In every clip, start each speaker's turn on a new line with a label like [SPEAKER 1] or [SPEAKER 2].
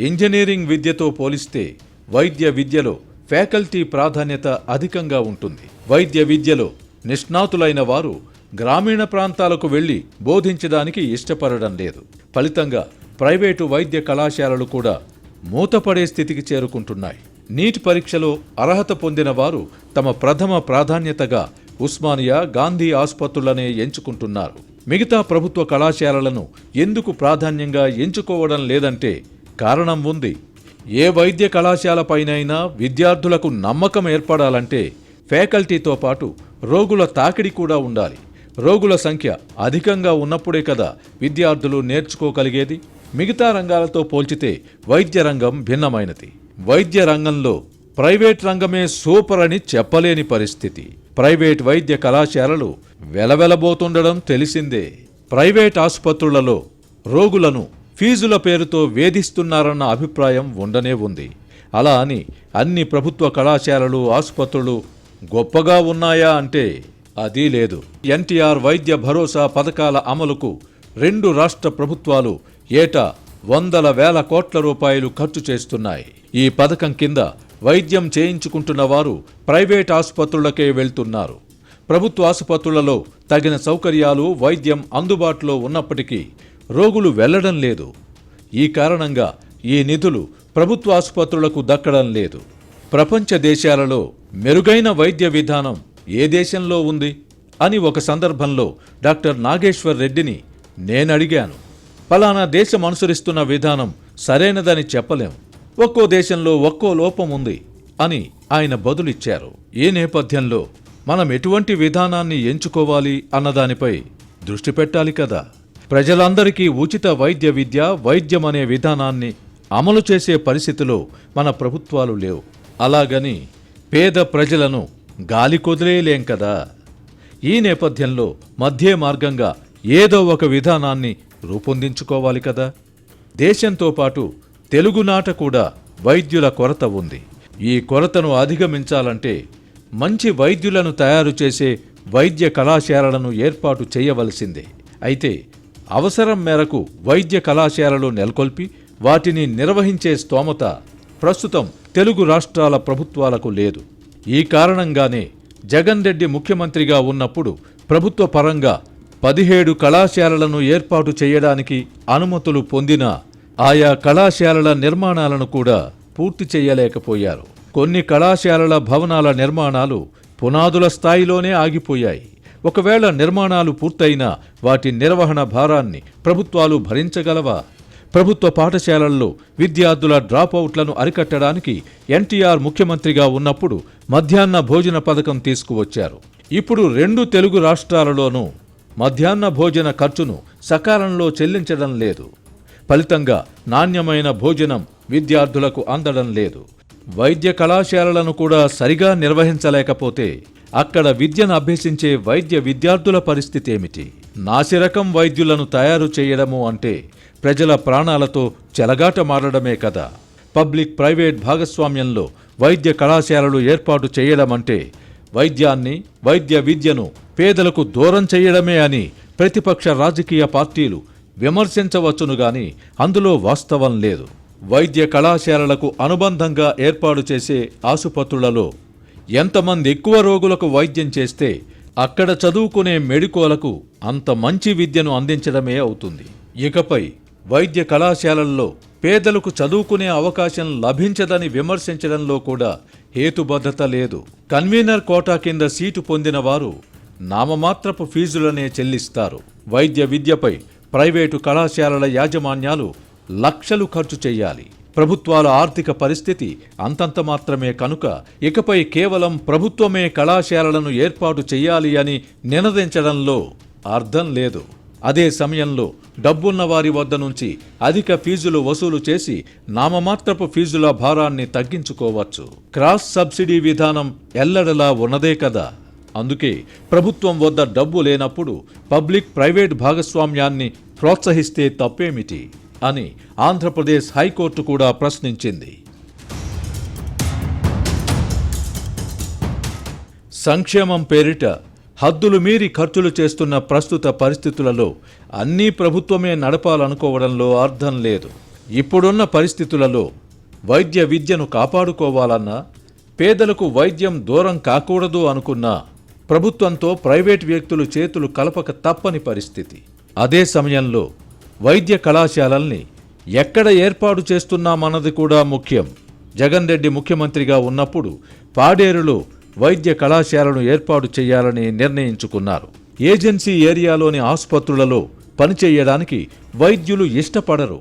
[SPEAKER 1] Engineering విద్యతో పోలిస్తే వైద్య విద్యలో ఫ్యాకల్టీ ప్రాధాన్యత అధికంగా ఉంటుంది. వైద్య విద్యలో నిష్ణాతులైన వారు గ్రామీణ ప్రాంతాలకు వెళ్లి బోధించడానికి ఇష్టపడడం లేదు. ఫలితంగా ప్రైవేటు వైద్య కళాశాలలు కూడా మూతపడే స్థితికి చేరుకుంటున్నాయి. నీట్ పరీక్షలో అర్హత పొందిన వారు తమ ప్రథమ ప్రాధాన్యతగా ఉస్మానియా, గాంధీ ఆసుపత్రులనే ఎంచుకుంటున్నారు. మిగతా ప్రభుత్వ కళాశాలలను ఎందుకు ప్రాధాన్యంగా ఎంచుకోవడం లేదంటే కారణం ఉంది. ఏ వైద్య కళాశాలపైనైనా విద్యార్థులకు నమ్మకం ఏర్పడాలంటే ఫ్యాకల్టీతో పాటు రోగుల తాకిడి కూడా ఉండాలి. రోగుల సంఖ్య అధికంగా ఉన్నప్పుడే కదా విద్యార్థులు నేర్చుకోగలిగేది. మిగతా రంగాలతో పోల్చితే వైద్య రంగం భిన్నమైనది. వైద్య రంగంలో ప్రైవేట్ రంగమే సూపర్ అని చెప్పలేని పరిస్థితి. ప్రైవేట్ వైద్య కళాశాలలు వెలవెలబోతుండడం తెలిసిందే. ప్రైవేట్ ఆసుపత్రులలో రోగులను ఫీజుల పేరుతో వేధిస్తున్నారన్న అభిప్రాయం ఉండనే ఉంది. అలా అని అన్ని ప్రభుత్వ కళాశాలలు, ఆసుపత్రులు గొప్పగా ఉన్నాయా అంటే అదీ లేదు. ఎన్టీఆర్ వైద్య భరోసా పథకాల అమలుకు 2 రాష్ట్ర ప్రభుత్వాలు ఏటా వందల వేల కోట్ల రూపాయలు ఖర్చు చేస్తున్నాయి. ఈ పథకం కింద వైద్యం చేయించుకుంటున్న వారు ప్రైవేట్ ఆసుపత్రులకే వెళ్తున్నారు. ప్రభుత్వ ఆసుపత్రులలో తగిన సౌకర్యాలు, వైద్యం అందుబాటులో ఉన్నప్పటికీ రోగులు వెళ్లడం లేదు. ఈ కారణంగా ఈ నిధులు ప్రభుత్వ ఆసుపత్రులకు దక్కడం లేదు. ప్రపంచ దేశాలలో మెరుగైన వైద్య విధానం ఏ దేశంలో ఉంది అని ఒక సందర్భంలో డాక్టర్ నాగేశ్వర్ రెడ్డిని నేనడిగాను. ఫలానా దేశం అనుసరిస్తున్న విధానం సరైనదని చెప్పలేం, ఒక్కో దేశంలో ఒక్కో లోపం ఉంది అని ఆయన బదులిచ్చారు. ఈ నేపథ్యంలో మనం ఎటువంటి విధానాన్ని ఎంచుకోవాలి అన్నదానిపై దృష్టి పెట్టాలి కదా. ప్రజలందరికీ ఉచిత వైద్య విద్య, వైద్యం అనే విధానాన్ని అమలు చేసే పరిస్థితిలో మన ప్రభుత్వాలు లేవు. అలాగని పేద ప్రజలను గాలి కొదిలేయలేం కదా. ఈ నేపథ్యంలో మధ్య మార్గంగా ఏదో ఒక విధానాన్ని రూపొందించుకోవాలి కదా. దేశంతో పాటు తెలుగునాట కూడా వైద్యుల కొరత ఉంది. ఈ కొరతను అధిగమించాలంటే మంచి వైద్యులను తయారు చేసే వైద్య కళాశాలలను ఏర్పాటు చేయవలసిందే. అయితే అవసరం మేరకు వైద్య కళాశాలలు నెలకొల్పి వాటిని నిర్వహించే స్తోమత ప్రస్తుతం తెలుగు రాష్ట్రాల ప్రభుత్వాలకు లేదు. ఈ కారణంగానే జగన్ రెడ్డి ముఖ్యమంత్రిగా ఉన్నప్పుడు ప్రభుత్వ పరంగా 17 కళాశాలలను ఏర్పాటు చేయడానికి అనుమతులు పొందినా ఆయా కళాశాలల నిర్మాణాలను కూడా పూర్తి చేయలేకపోయారు. కొన్ని కళాశాలల భవనాల నిర్మాణాలు పునాదుల స్థాయిలోనే ఆగిపోయాయి. ఒకవేళ నిర్మాణాలు పూర్తయినా వాటి నిర్వహణ భారాన్ని ప్రభుత్వాలు భరించగలవా? ప్రభుత్వ పాఠశాలల్లో విద్యార్థుల డ్రాపౌట్లను అరికట్టడానికి ఎన్టీఆర్ ముఖ్యమంత్రిగా ఉన్నప్పుడు మధ్యాహ్న భోజన పథకం తీసుకువచ్చారు. ఇప్పుడు 2 తెలుగు రాష్ట్రాలలోనూ మధ్యాహ్న భోజన ఖర్చును సకాలంలో చెల్లించడం లేదు. ఫలితంగా నాణ్యమైన భోజనం విద్యార్థులకు అందడం లేదు. వైద్య కళాశాలలను కూడా సరిగా నిర్వహించలేకపోతే అక్కడ విద్యను అభ్యసించే వైద్య విద్యార్థుల పరిస్థితి ఏమిటి? నాసిరకం వైద్యులను తయారు చేయడము అంటే ప్రజల ప్రాణాలతో చెలగాటమాడడమే కదా. పబ్లిక్ ప్రైవేట్ భాగస్వామ్యంలో వైద్య కళాశాలలు ఏర్పాటు చేయడమంటే వైద్యాన్ని, వైద్య విద్యను పేదలకు దూరం చేయడమే అని ప్రతిపక్ష రాజకీయ పార్టీలు విమర్శించవచ్చును గాని అందులో వాస్తవం లేదు. వైద్య కళాశాలలకు అనుబంధంగా ఏర్పాటు చేసే ఆసుపత్రులలో ఎంతమంది ఎక్కువ రోగులకు వైద్యం చేస్తే అక్కడ చదువుకునే మెడికోలకు అంత మంచి విద్యను అందించడమే అవుతుంది. ఇకపై వైద్య కళాశాలల్లో పేదలకు చదువుకునే అవకాశం లభించదని విమర్శించడంలో కూడా హేతుబద్ధత లేదు. కన్వీనర్ కోటా కింద సీటు పొందిన వారు నామమాత్రపు ఫీజులనే చెల్లిస్తారు. వైద్య విద్యపై ప్రైవేటు కళాశాలల యాజమాన్యాలు లక్షలు ఖర్చు చేయాలి. ప్రభుత్వాల ఆర్థిక పరిస్థితి అంతంత మాత్రమే కనుక ఇకపై కేవలం ప్రభుత్వమే కళాశాలలను ఏర్పాటు చేయాలి అని నినదించడంలో అర్థం లేదు. అదే సమయంలో డబ్బున్న వారి వద్ద నుంచి అధిక ఫీజులు వసూలు చేసి నామమాత్రపు ఫీజుల భారాన్ని తగ్గించుకోవచ్చు. క్రాస్ సబ్సిడీ విధానం ఎల్లడలా ఉన్నదే కదా. అందుకే ప్రభుత్వం వద్ద డబ్బు లేనప్పుడు పబ్లిక్ ప్రైవేట్ భాగస్వామ్యాన్ని ప్రోత్సహిస్తే తప్పేమిటి అని ఆంధ్రప్రదేశ్ హైకోర్టు కూడా ప్రశ్నించింది. సంక్షేమం పేరిట హద్దులు మీరి ఖర్చులు చేస్తున్న ప్రస్తుత పరిస్థితులలో అన్నీ ప్రభుత్వమే నడపాలనుకోవడంలో అర్థం లేదు. ఇప్పుడున్న పరిస్థితులలో వైద్య విద్యను కాపాడుకోవాలన్నా, పేదలకు వైద్యం దూరం కాకూడదు అనుకున్నా ప్రభుత్వంతో ప్రైవేట్ వ్యక్తులు చేతులు కలపక తప్పని పరిస్థితి. అదే సమయంలో వైద్య కళాశాలల్ని ఎక్కడ ఏర్పాటు చేస్తున్నామన్నది కూడా ముఖ్యం. జగన్ రెడ్డి ముఖ్యమంత్రిగా ఉన్నప్పుడు పాడేరులో వైద్య కళాశాలను ఏర్పాటు చేయాలని నిర్ణయించుకున్నారు. ఏజెన్సీ ఏరియాలోని ఆసుపత్రులలో పనిచేయడానికి వైద్యులు ఇష్టపడరు.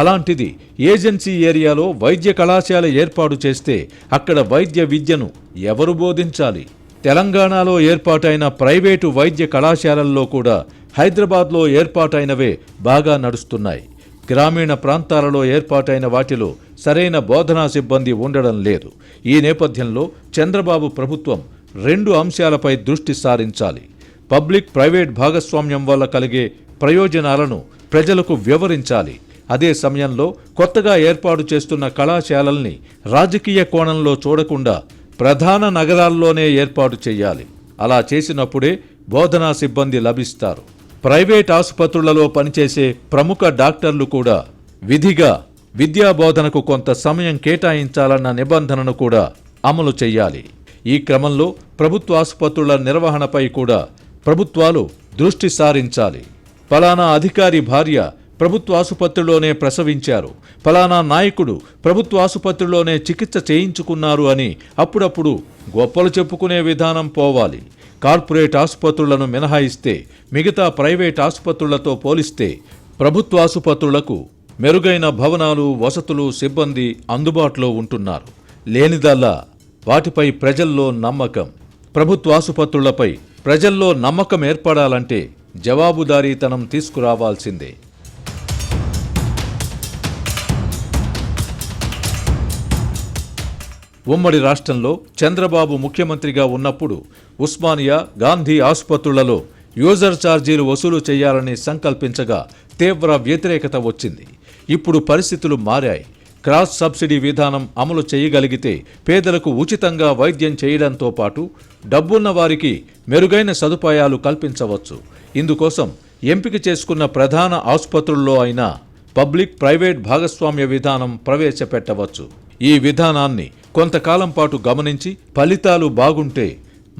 [SPEAKER 1] అలాంటిది ఏజెన్సీ ఏరియాలో వైద్య కళాశాల ఏర్పాటు చేస్తే అక్కడ వైద్య విద్యను ఎవరు బోధించాలి? తెలంగాణలో ఏర్పాటైన ప్రైవేటు వైద్య కళాశాలల్లో కూడా హైదరాబాద్లో ఏర్పాటైనవే బాగా నడుస్తున్నాయి. గ్రామీణ ప్రాంతాలలో ఏర్పాటైన వాటిలో సరైన బోధనా సిబ్బంది ఉండడం లేదు. ఈ నేపథ్యంలో చంద్రబాబు ప్రభుత్వం 2 అంశాలపై దృష్టి సారించాలి. పబ్లిక్ ప్రైవేట్ భాగస్వామ్యం వల్ల కలిగే ప్రయోజనాలను ప్రజలకు వివరించాలి. అదే సమయంలో కొత్తగా ఏర్పాటు చేస్తున్న కళాశాలల్ని రాజకీయ కోణంలో చూడకుండా ప్రధాన నగరాల్లోనే ఏర్పాటు చేయాలి. అలా చేసినప్పుడే బోధనా సిబ్బంది లభిస్తారు. ప్రైవేట్ ఆసుపత్రులలో పనిచేసే ప్రముఖ డాక్టర్లు కూడా విధిగా విద్యాబోధనకు కొంత సమయం కేటాయించాలన్న నిబంధనను కూడా అమలు చేయాలి. ఈ క్రమంలో ప్రభుత్వ ఆసుపత్రుల నిర్వహణపై కూడా ప్రభుత్వాలు దృష్టి సారించాలి. ఫలానా అధికారి భార్య ప్రభుత్వ ఆసుపత్రిలోనే ప్రసవించారు, ఫలానా నాయకుడు ప్రభుత్వ ఆసుపత్రిలోనే చికిత్స చేయించుకున్నారు అని అప్పుడప్పుడు గొప్పలు చెప్పుకునే విధానం పోవాలి. కార్పొరేట్ ఆసుపత్రులను మినహాయిస్తే మిగతా ప్రైవేట్ ఆసుపత్రులతో పోలిస్తే ప్రభుత్వ ఆసుపత్రులకు మెరుగైన భవనాలు, వసతులు, సిబ్బంది అందుబాటులో ఉంటున్నారు. లేనిదల్లా వాటిపై ప్రజల్లో నమ్మకం. ప్రభుత్వ ఆసుపత్రులపై ప్రజల్లో నమ్మకం ఏర్పడాలంటే జవాబుదారీతనం తీసుకురావాల్సిందే. ఉమ్మడి రాష్ట్రంలో చంద్రబాబు ముఖ్యమంత్రిగా ఉన్నప్పుడు ఉస్మానియా, గాంధీ ఆసుపత్రులలో యూజర్ ఛార్జీలు వసూలు చేయాలని సంకల్పించగా తీవ్ర వ్యతిరేకత వచ్చింది. ఇప్పుడు పరిస్థితులు మారాయి. క్రాస్ సబ్సిడీ విధానం అమలు చేయగలిగితే పేదలకు ఉచితంగా వైద్యం చేయడంతో పాటు డబ్బున్న వారికి మెరుగైన సదుపాయాలు కల్పించవచ్చు. ఇందుకోసం ఎంపిక చేసుకున్న ప్రధాన ఆసుపత్రుల్లో అయినా పబ్లిక్ ప్రైవేట్ భాగస్వామ్య విధానం ప్రవేశపెట్టవచ్చు. ఈ విధానాన్ని కొంతకాలం పాటు గమనించి ఫలితాలు బాగుంటే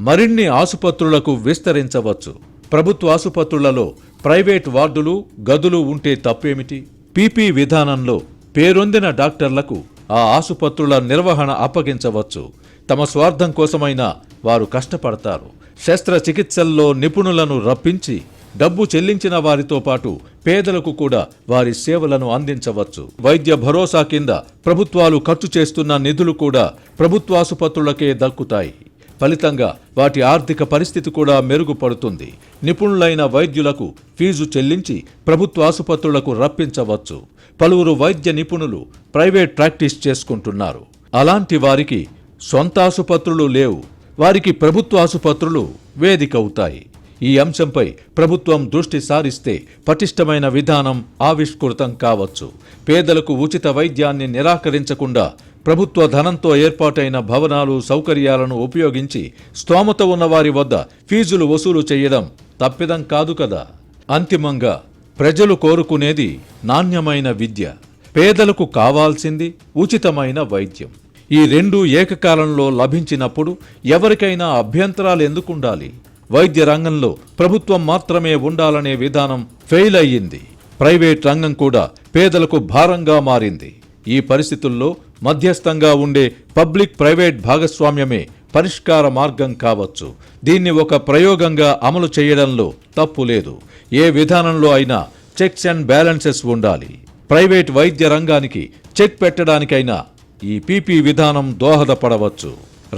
[SPEAKER 1] మరిన్ని ఆసుపత్రులకు విస్తరించవచ్చు. ప్రభుత్వ ఆసుపత్రులలో ప్రైవేట్ వార్డులు, గదులు ఉంటే తప్పేమిటి? పీపీ విధానంలో పేరొందిన డాక్టర్లకు ఆ ఆసుపత్రుల నిర్వహణ అప్పగించవచ్చు. తమ స్వార్థం కోసమైనా వారు కష్టపడతారు. శస్త్రచికిత్సల్లో నిపుణులను రప్పించి డబ్బు చెల్లించిన వారితో పాటు పేదలకు కూడా వారి సేవలను అందించవచ్చు. వైద్య భరోసా కింద ప్రభుత్వాలు ఖర్చు చేస్తున్న నిధులు కూడా ప్రభుత్వాసుపత్రులకే దక్కుతాయి. ఫలితంగా వాటి ఆర్థిక పరిస్థితి కూడా మెరుగుపడుతుంది. నిపుణులైన వైద్యులకు ఫీజు చెల్లించి ప్రభుత్వ ఆసుపత్రులకు రప్పించవచ్చు. పలువురు వైద్య నిపుణులు ప్రైవేట్ ప్రాక్టీస్ చేసుకుంటున్నారు. అలాంటి వారికి సొంత ఆసుపత్రులు లేవు. వారికి ప్రభుత్వ ఆసుపత్రులు వేదికవుతాయి. ఈ అంశంపై ప్రభుత్వం దృష్టి సారిస్తే పటిష్టమైన విధానం ఆవిష్కృతం కావచ్చు. పేదలకు ఉచిత వైద్యాన్ని నిరాకరించకుండా ప్రభుత్వ ధనంతో ఏర్పాటైన భవనాలు, సౌకర్యాలను ఉపయోగించి స్తోమత ఉన్నవారి వద్ద ఫీజులు వసూలు చేయడం తప్పిదం కాదు కదా. అంతిమంగా ప్రజలు కోరుకునేది నాణ్యమైన విద్య, పేదలకు కావాల్సింది ఉచితమైన వైద్యం. ఈ రెండూ ఏకకాలంలో లభించినప్పుడు ఎవరికైనా అభ్యంతరాలు ఎందుకుండాలి? వైద్య రంగంలో ప్రభుత్వం మాత్రమే ఉండాలనే విధానం ఫెయిల్ అయ్యింది. ప్రైవేట్ రంగం కూడా పేదలకు భారంగా మారింది. ఈ పరిస్థితుల్లో మధ్యస్థంగా ఉండే పబ్లిక్ ప్రైవేట్ భాగస్వామ్యమే పరిష్కార మార్గం కావచ్చు. దీన్ని ఒక ప్రయోగంగా అమలు చేయడంలో తప్పు లేదు. ఏ విధానంలో అయినా చెక్స్ అండ్ బ్యాలెన్సెస్ ఉండాలి. ప్రైవేట్ వైద్య రంగానికి చెక్ పెట్టడానికైనా ఈ పీపీ విధానం దోహదపడవచ్చు.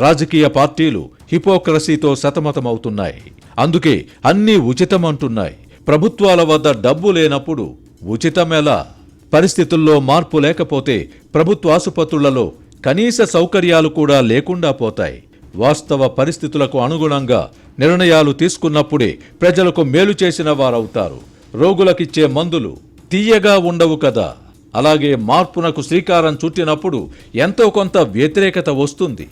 [SPEAKER 1] రాజకీయ పార్టీలు హిపోక్రసీతో సతమతమవుతున్నాయి. అందుకే అన్నీ ఉచితమంటున్నాయి. ప్రభుత్వాల వద్ద డబ్బు లేనప్పుడు ఉచితమెలా? పరిస్థితుల్లో మార్పు లేకపోతే ప్రభుత్వ ఆసుపత్రులలో కనీస సౌకర్యాలు కూడా లేకుండా పోతాయి. వాస్తవ పరిస్థితులకు అనుగుణంగా నిర్ణయాలు తీసుకున్నప్పుడే ప్రజలకు మేలు చేసిన వారవుతారు. రోగులకిచ్చే మందులు తీయగా ఉండవు కదా. అలాగే మార్పునకు శ్రీకారం చుట్టినప్పుడు ఎంతో కొంత వ్యతిరేకత వస్తుంది,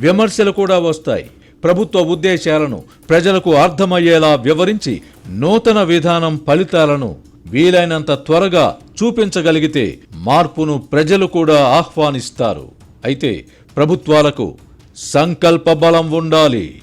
[SPEAKER 1] విమర్శలు కూడా వస్తాయి. ప్రభుత్వ ఉద్దేశాలను ప్రజలకు అర్థమయ్యేలా వివరించి నూతన విధానం ఫలితాలను వీలైనంత త్వరగా చూపించగలిగితే మార్పును ప్రజలు కూడా ఆహ్వానిస్తారు. అయితే ప్రభుత్వాలకు సంకల్ప బలం ఉండాలి.